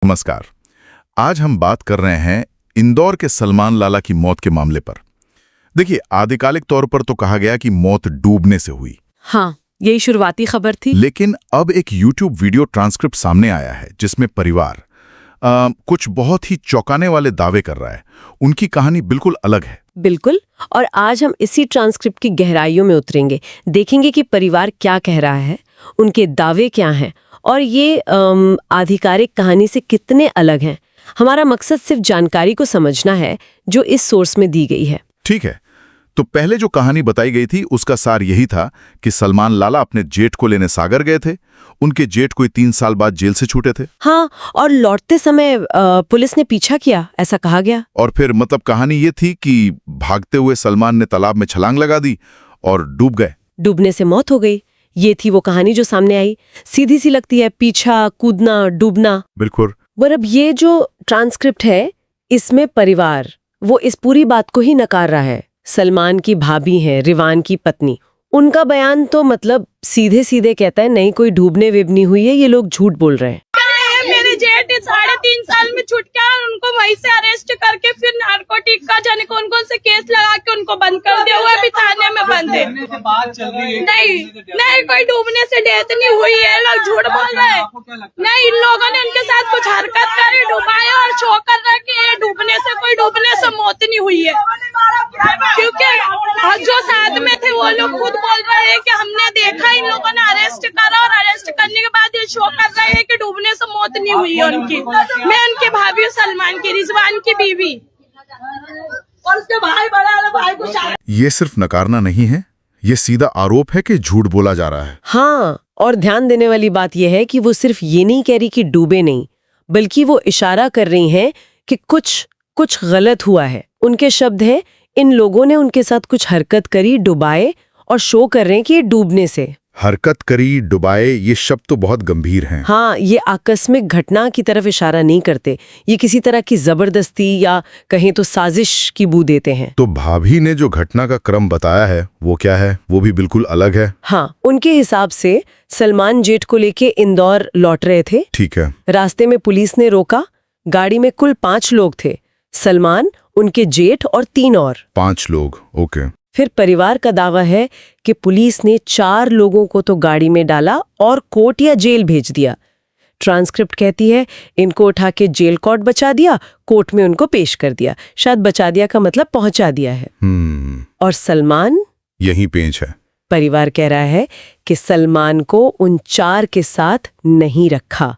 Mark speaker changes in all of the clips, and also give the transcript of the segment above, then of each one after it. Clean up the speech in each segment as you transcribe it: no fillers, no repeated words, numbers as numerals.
Speaker 1: नमस्कार। आज हम बात कर रहे हैं इंदौर के सलमान लाला की मौत के मामले पर। देखिए, आधिकारिक तौर पर तो कहा गया कि मौत डूबने से हुई।
Speaker 2: हाँ, यही शुरुआती खबर थी।
Speaker 1: लेकिन अब एक YouTube वीडियो ट्रांसक्रिप्ट सामने आया है जिसमें परिवार कुछ बहुत ही चौंकाने वाले दावे कर रहा है। उनकी कहानी बिल्कुल अलग है।
Speaker 2: बिल्कुल। और आज हम इसी ट्रांसक्रिप्ट की गहराइयों में उतरेंगे, देखेंगे कि परिवार क्या कह रहा है, उनके दावे क्या हैं और ये आधिकारिक कहानी से कितने अलग हैं। हमारा मकसद सिर्फ जानकारी को समझना है जो इस सोर्स में दी गई है।
Speaker 1: ठीक है, तो पहले जो कहानी बताई गई थी उसका सार यही था कि सलमान लाला अपने जेठ को लेने सागर गए थे। उनके जेठ कोई 3 साल बाद जेल से छूटे थे।
Speaker 2: हाँ, और लौटते समय पुलिस ने पीछा किया, ऐसा कहा गया।
Speaker 1: और फिर मतलब कहानी ये थी कि भागते हुए सलमान ने तालाब में छलांग लगा दी और डूब गए।
Speaker 2: डूबने से मौत हो गई। ये थी वो कहानी जो सामने आई। सीधी सी लगती है, पीछा, कूदना, डूबना।
Speaker 1: बिल्कुल।
Speaker 2: पर अब ये जो ट्रांसक्रिप्ट है, इसमें परिवार वो इस पूरी बात को ही नकार रहा है। सलमान की भाभी हैं, रिवान की पत्नी, उनका बयान तो मतलब सीधे सीधे कहता है नहीं, कोई डूबने विबनी हुई है, ये लोग झूठ बोल रहे हैं।
Speaker 3: मेरे जेठ 3.5 साल में छूट गया और उनको वहीं से अरेस्ट करके फिर नारकोटिक का जाने कौन कौन से केस लगा के उनको बंद कर दिया हुआ है। अभी थाने में बंद है। नहीं, कोई डूबने से डेथ नहीं हुई है, लोग झूठ बोल रहे हैं। नहीं, इन लोगों ने उनके साथ कुछ हरकत करी, डुबाया और शो कर रहा है कि ये डूबने से मौत नहीं हुई है। क्योंकि जो साथ में थे वो लोग खुद बोल रहे हैं कि हमने देखा, इन लोगों ने अरेस्ट करा और अरेस्ट करने के बाद ये शो कर रहे हैं कि डूबने से मौत नहीं हुई है उनकी। मैं उनकी भाभी हूँ, सलमान की, रिजवान की बीवी, और उसके भाई बड़ा भाई को शादी।
Speaker 1: ये सिर्फ नकारना नहीं है, ये सीधा आरोप है कि झूठ बोला जा रहा है।
Speaker 2: हाँ, और ध्यान देने वाली बात यह है कि वो सिर्फ ये नहीं कह रही कि डूबे नहीं, बल्कि वो इशारा कर रही हैं कि कुछ गलत हुआ है। उनके शब्द हैं, इन लोगों ने उनके साथ कुछ हरकत करी, डुबाए और शो कर रहे हैं कि ये डूबने से।
Speaker 1: हरकत करी, डुबाए, ये शब्द तो बहुत गंभीर हैं।
Speaker 2: हाँ, ये आकस्मिक घटना की तरफ इशारा नहीं करते। ये किसी तरह की जबरदस्ती या कहें तो साजिश की बू देते हैं।
Speaker 1: तो भाभी ने जो घटना का क्रम बताया है वो क्या है? वो भी बिल्कुल अलग है।
Speaker 2: हाँ, उनके हिसाब से सलमान जेठ को लेके इंदौर लौट रहे थे।
Speaker 1: ठीक है।
Speaker 2: रास्ते में पुलिस ने रोका। गाड़ी में कुल 5 लोग थे, सलमान, उनके जेठ और 3 और।
Speaker 1: 5 लोग, ओके।
Speaker 2: फिर परिवार का दावा है कि पुलिस ने 4 लोगों को तो गाड़ी में डाला और कोर्ट या जेल भेज दिया। ट्रांसक्रिप्ट कहती है इनको उठा के जेल कोर्ट बचा दिया, कोर्ट में उनको पेश कर दिया। शायद बचा दिया का मतलब पहुंचा दिया है। और सलमान,
Speaker 1: यही पेंच है।
Speaker 2: परिवार कह रहा है कि सलमान को उन 4 के साथ नहीं रखा,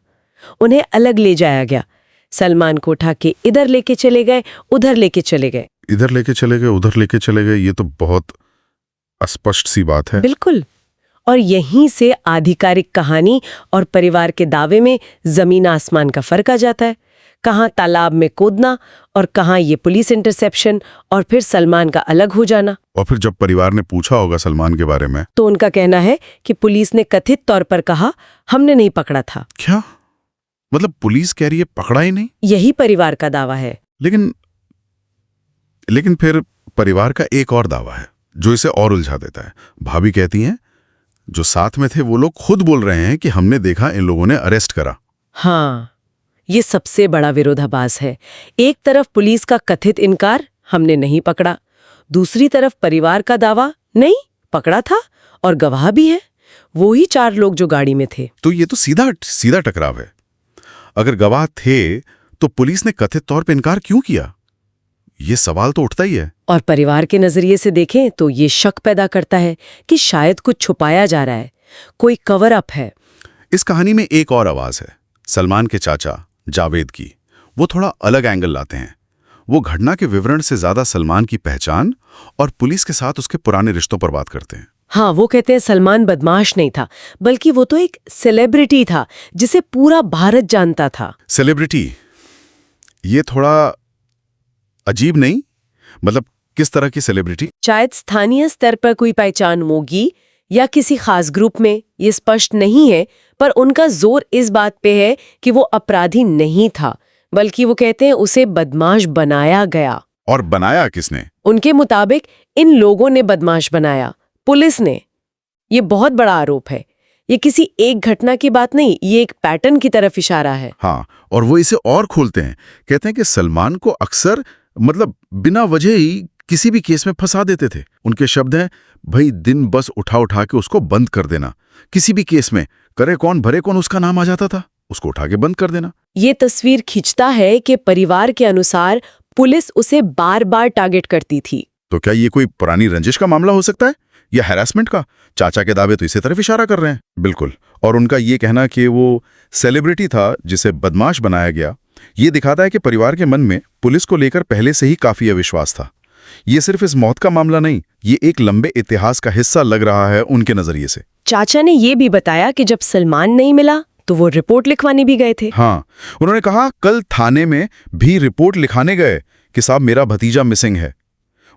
Speaker 2: उन्हें अलग ले जाया गया। सलमान को उठा के इधर लेके चले गए, उधर लेके चले गए,
Speaker 1: इधर लेके चले गए, उधर लेके चले गए। ये तो बहुत अस्पष्ट सी बात है।
Speaker 2: बिल्कुल। और यहीं से आधिकारिक कहानी और परिवार के दावे में जमीन आसमान का फर्क आ जाता है। कहाँ तालाब में कूदना और कहाँ ये पुलिस इंटरसेप्शन और फिर सलमान का अलग हो जाना।
Speaker 1: और फिर जब परिवार ने पूछा होगा सलमान के बारे में,
Speaker 2: तो उनका कहना है कि पुलिस ने कथित तौर पर कहा हमने नहीं पकड़ा था।
Speaker 1: क्या मतलब पुलिस कह रही है पकड़ा ही नहीं?
Speaker 2: यही परिवार का दावा है।
Speaker 1: लेकिन फिर परिवार का एक और दावा है जो इसे और उलझा देता है। भाभी कहती हैं जो साथ में थे वो लोग खुद बोल रहे हैं कि हमने देखा, इन लोगों ने अरेस्ट करा।
Speaker 2: हाँ, ये सबसे बड़ा विरोधाभास है। एक तरफ पुलिस का कथित इनकार, हमने नहीं पकड़ा, दूसरी तरफ परिवार का दावा, नहीं पकड़ा था और गवाह भी है, वो ही 4 लोग जो गाड़ी में थे।
Speaker 1: तो ये तो सीधा टकराव है। अगर गवाह थे तो पुलिस ने कथित तौर पे इनकार क्यों किया? ये सवाल तो उठता ही है।
Speaker 2: और परिवार के नजरिए से देखें तो ये शक पैदा करता है कि शायद कुछ छुपाया जा रहा है, कोई कवर अप है।
Speaker 1: इस कहानी में एक और आवाज है, सलमान के चाचा जावेद की। वो थोड़ा अलग एंगल लाते हैं। वो घटना के विवरण से ज्यादा सलमान की पहचान और पुलिस के साथ उसके पुराने रिश्तों पर बात करते हैं।
Speaker 2: हाँ, वो कहते हैं सलमान बदमाश नहीं था, बल्कि वो तो एक सेलिब्रिटी था जिसे पूरा भारत जानता था।
Speaker 1: सेलिब्रिटी, ये थोड़ा अजीब नहीं? मतलब किस तरह की सेलिब्रिटी?
Speaker 2: शायद स्थानीय स्तर पर कोई पहचान होगी या किसी खास ग्रुप में, ये स्पष्ट नहीं है। पर उनका जोर इस बात पे है कि वो अपराधी नहीं था, बल्कि वो कहते हैं उसे बदमाश बनाया गया।
Speaker 1: और बनाया किसने?
Speaker 2: उनके मुताबिक इन लोगों ने बदमाश बनाया, पुलिस ने। ये बहुत बड़ा आरोप है। ये किसी एक घटना की बात नहीं, ये एक पैटर्न की तरफ इशारा है।
Speaker 1: हाँ, और वो इसे और खोलते हैं, कहते हैं कि सलमान को अक्सर मतलब बिना वजह ही किसी भी केस में फंसा देते थे। उनके शब्द हैं, भाई दिन बस उठा के उसको बंद कर देना, किसी भी केस में करे कौन भरे कौन उसका नाम आ जाता था, उसको उठा के बंद कर देना।
Speaker 2: ये तस्वीर खींचता है कि परिवार के अनुसार पुलिस उसे बार बार टारगेट करती थी।
Speaker 1: तो क्या ये कोई पुरानी रंजिश का मामला हो सकता है या हैरेसमेंट का? चाचा के दावे तो इसी तरफ इशारा कर रहे हैं। बिल्कुल। और उनका ये कहना कि वो सेलिब्रिटी था जिसे बदमाश बनाया गया, ये दिखाता है कि परिवार के मन में पुलिस को लेकर पहले से ही काफी अविश्वास था। ये सिर्फ इस मौत का मामला नहीं, ये एक लंबे इतिहास का हिस्सा लग रहा है उनके नजरिए से।
Speaker 2: चाचा ने ये भी बताया कि जब सलमान नहीं मिला तो वो रिपोर्ट लिखवाने भी गए थे।
Speaker 1: हाँ, उन्होंने कहा कल थाने में भी रिपोर्ट लिखाने गए कि साहब मेरा भतीजा मिसिंग है।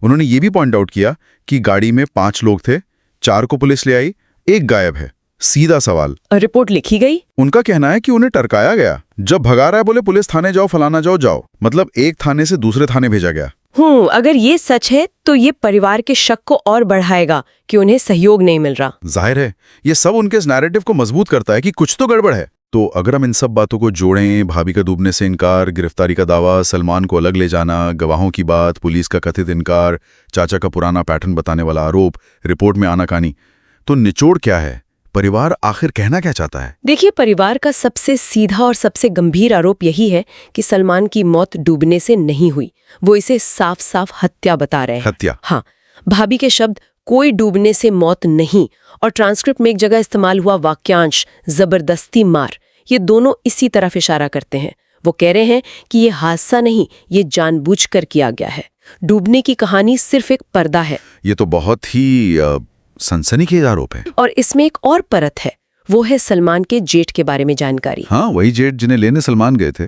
Speaker 1: उन्होंने ये भी पॉइंट आउट किया कि गाड़ी में 5 लोग थे, 4 को पुलिस ले आई, 1 गायब है। सीधा सवाल,
Speaker 2: रिपोर्ट लिखी गई?
Speaker 1: उनका कहना है कि उन्हें टरकाया गया। जब भगा रहा है बोले पुलिस थाने जाओ, फलाना जाओ, मतलब एक थाने से दूसरे थाने भेजा गया।
Speaker 2: अगर ये सच है तो ये परिवार के शक को और बढ़ाएगा कि उन्हें सहयोग नहीं मिल रहा।
Speaker 1: जाहिर है ये सब उनके इस नैरेटिव को मजबूत करता है कि कुछ तो गड़बड़ है। तो अगर हम इन सब बातों को जोड़ें, भाभी का डूबने से इनकार, गिरफ्तारी का दावा, सलमान को अलग ले जाना, गवाहों की बात, पुलिस का कथित इनकार, चाचा का पुराना पैटर्न बताने वाला आरोप, रिपोर्ट में आनाकानी, तो निचोड़ क्या है? परिवार आखिर कहना क्या चाहता है?
Speaker 2: देखिए, परिवार का सबसे सीधा और सबसे गंभीर आरोप यही है कि सलमान की मौत डूबने से नहीं हुई। वो इसे साफ साफ हत्या बता रहे हैं।
Speaker 1: हत्या?
Speaker 2: हाँ। भाभी के शब्द कोई डूबने से मौत नहीं और ट्रांसक्रिप्ट में एक जगह इस्तेमाल हुआ वाक्यांश जबरदस्ती मार, ये दोनों इसी तरफ इशारा करते हैं। वो कह रहे हैं कि ये हादसा नहीं, ये जानबूझकर किया गया है। डूबने की कहानी सिर्फ एक पर्दा है।
Speaker 1: ये तो बहुत ही सनसनीखेज आरोप है।
Speaker 2: और इसमें एक और परत है, वो है सलमान के जेठ के बारे में जानकारी।
Speaker 1: हाँ, वही जेठ जिन्हें लेने सलमान गए थे,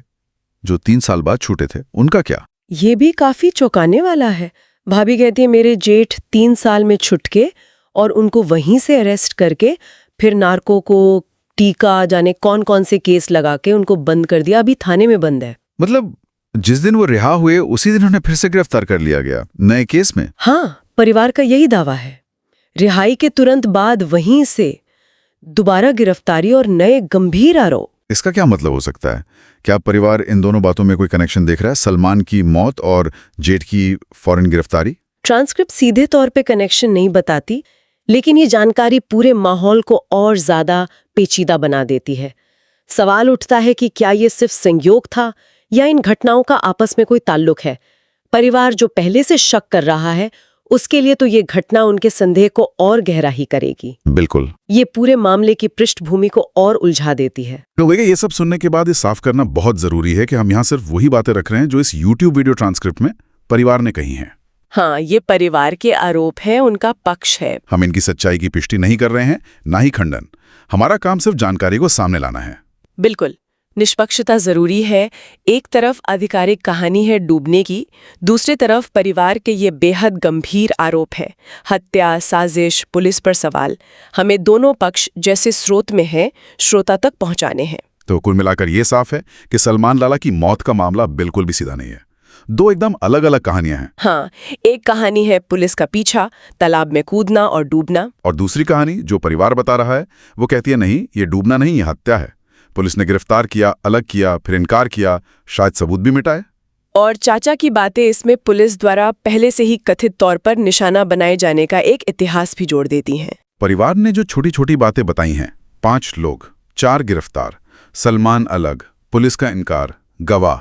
Speaker 1: जो 3 साल बाद छूटे थे, उनका क्या?
Speaker 2: ये भी काफी चौंकाने वाला है। भाभी कहती है मेरे जेठ 3 साल में छूट के और उनको वहीं से अरेस्ट करके फिर नार्को को टीका जाने कौन कौन से केस लगा के उनको बंद कर दिया, अभी थाने में बंद है।
Speaker 1: मतलब जिस दिन वो रिहा हुए उसी दिन उन्हें फिर से गिरफ्तार कर लिया गया, नए केस में।
Speaker 2: हाँ, परिवार का यही दावा है। रिहाई के तुरंत बाद वहीं से दोबारा गिरफ्तारी और नए गंभीर आरोप।
Speaker 1: इसका क्या मतलब हो सकता है? क्या परिवार इन दोनों बातों में कोई कनेक्शन देख रहा है, सलमान की मौत और जेठ की फौरन गिरफ्तारी?
Speaker 2: ट्रांसक्रिप्ट सीधे तौर पे कनेक्शन नहीं बताती, लेकिन ये जानकारी पूरे माहौल को और ज्यादा पेचीदा बना देती है। सवाल उठता है कि क्या ये सिर्फ संयोग था या इन घटनाओं का आपस में कोई ताल्लुक है। परिवार जो पहले से शक कर रहा है, उसके लिए तो ये घटना उनके संदेह को और गहरा ही करेगी।
Speaker 1: बिल्कुल।
Speaker 2: ये पूरे मामले की पृष्ठभूमि को और उलझा देती है।
Speaker 1: तो देखिए, ये सब सुनने के बाद ये साफ करना बहुत जरूरी है कि हम यहाँ सिर्फ वही बातें रख रहे हैं जो इस YouTube वीडियो ट्रांसक्रिप्ट में परिवार ने कही हैं।
Speaker 2: हाँ, ये परिवार के आरोप है, उनका पक्ष है।
Speaker 1: हम इनकी सच्चाई की पुष्टि नहीं कर रहे हैं, ना ही खंडन। हमारा काम सिर्फ जानकारी को सामने लाना है।
Speaker 2: बिल्कुल, निष्पक्षता जरूरी है। एक तरफ आधिकारिक कहानी है डूबने की, दूसरी तरफ परिवार के ये बेहद गंभीर आरोप है, हत्या, साजिश, पुलिस पर सवाल। हमें दोनों पक्ष जैसे स्रोत में है श्रोता तक पहुंचाने हैं।
Speaker 1: तो कुल मिलाकर ये साफ है कि सलमान लाला की मौत का मामला बिल्कुल भी सीधा नहीं है। 2 एकदम अलग अलग कहानियां हैं।
Speaker 2: हाँ, एक कहानी है पुलिस का पीछा, तालाब में कूदना और डूबना,
Speaker 1: और दूसरी कहानी जो परिवार बता रहा है वो कहती है नहीं, ये डूबना नहीं, ये हत्या है। पुलिस ने गिरफ्तार किया, अलग किया, फिर इनकार किया, शायद सबूत भी मिटाए।
Speaker 2: और चाचा की बातें इसमें पुलिस द्वारा पहले से ही कथित तौर पर निशाना बनाए जाने का एक इतिहास भी जोड़ देती हैं।
Speaker 1: परिवार ने जो छोटी छोटी बातें बताई हैं, 5 लोग, 4 गिरफ्तार, सलमान अलग, पुलिस का इनकार, गवाह,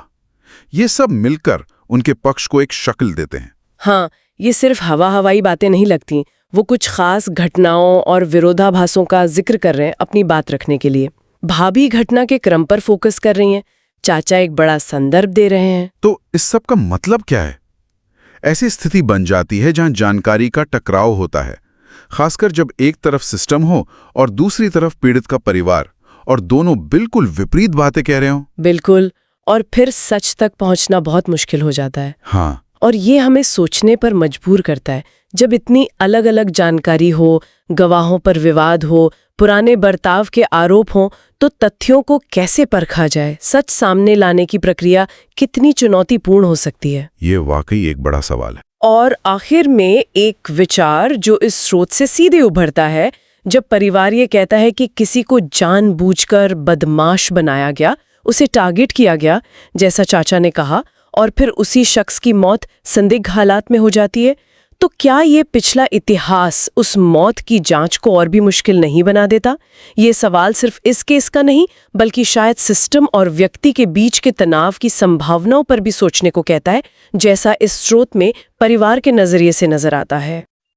Speaker 1: ये सब मिलकर उनके पक्ष को एक शक्ल देते हैं।
Speaker 2: हाँ, ये सिर्फ हवाई बातें नहीं लगती, वो कुछ खास घटनाओं और विरोधाभासों का जिक्र कर रहे हैं अपनी बात रखने के लिए। भाभी घटना के क्रम पर फोकस कर रही हैं, चाचा एक बड़ा संदर्भ दे रहे हैं।
Speaker 1: तो इस सब का मतलब क्या है? ऐसी स्थिति बन जाती है जहां जानकारी का टकराव होता है, खासकर जब एक तरफ सिस्टम हो और दूसरी तरफ पीड़ित का परिवार, और दोनों बिल्कुल विपरीत बातें कह रहे हो।
Speaker 2: बिल्कुल, और फिर सच तक पहुंचना बहुत मुश्किल हो जाता है।
Speaker 1: हाँ,
Speaker 2: और ये हमें सोचने पर मजबूर करता है। जब इतनी अलग अलग जानकारी हो, गवाहों पर विवाद हो, पुराने बर्ताव के आरोप हों, तो तथ्यों को कैसे परखा जाए? सच सामने लाने की प्रक्रिया कितनी चुनौतीपूर्ण हो सकती है?
Speaker 1: ये वाकई एक बड़ा सवाल है।
Speaker 2: और आखिर में एक विचार जो इस स्रोत से सीधे उभरता है, जब परिवार ये कहता है कि किसी को जानबूझकर बदमाश बनाया गया, उसे टारगेट किया गया, जैसा चाचा ने कहा, और फिर उसी शख्स की मौत संदिग्ध हालात में हो जाती है, तो क्या ये पिछला इतिहास उस मौत की जांच को और भी मुश्किल नहीं बना देता? ये सवाल सिर्फ इस केस का नहीं, बल्कि शायद सिस्टम और व्यक्ति के बीच के तनाव की संभावनाओं पर भी सोचने को कहता है, जैसा इस स्रोत में परिवार के नजरिए से नजर आता है।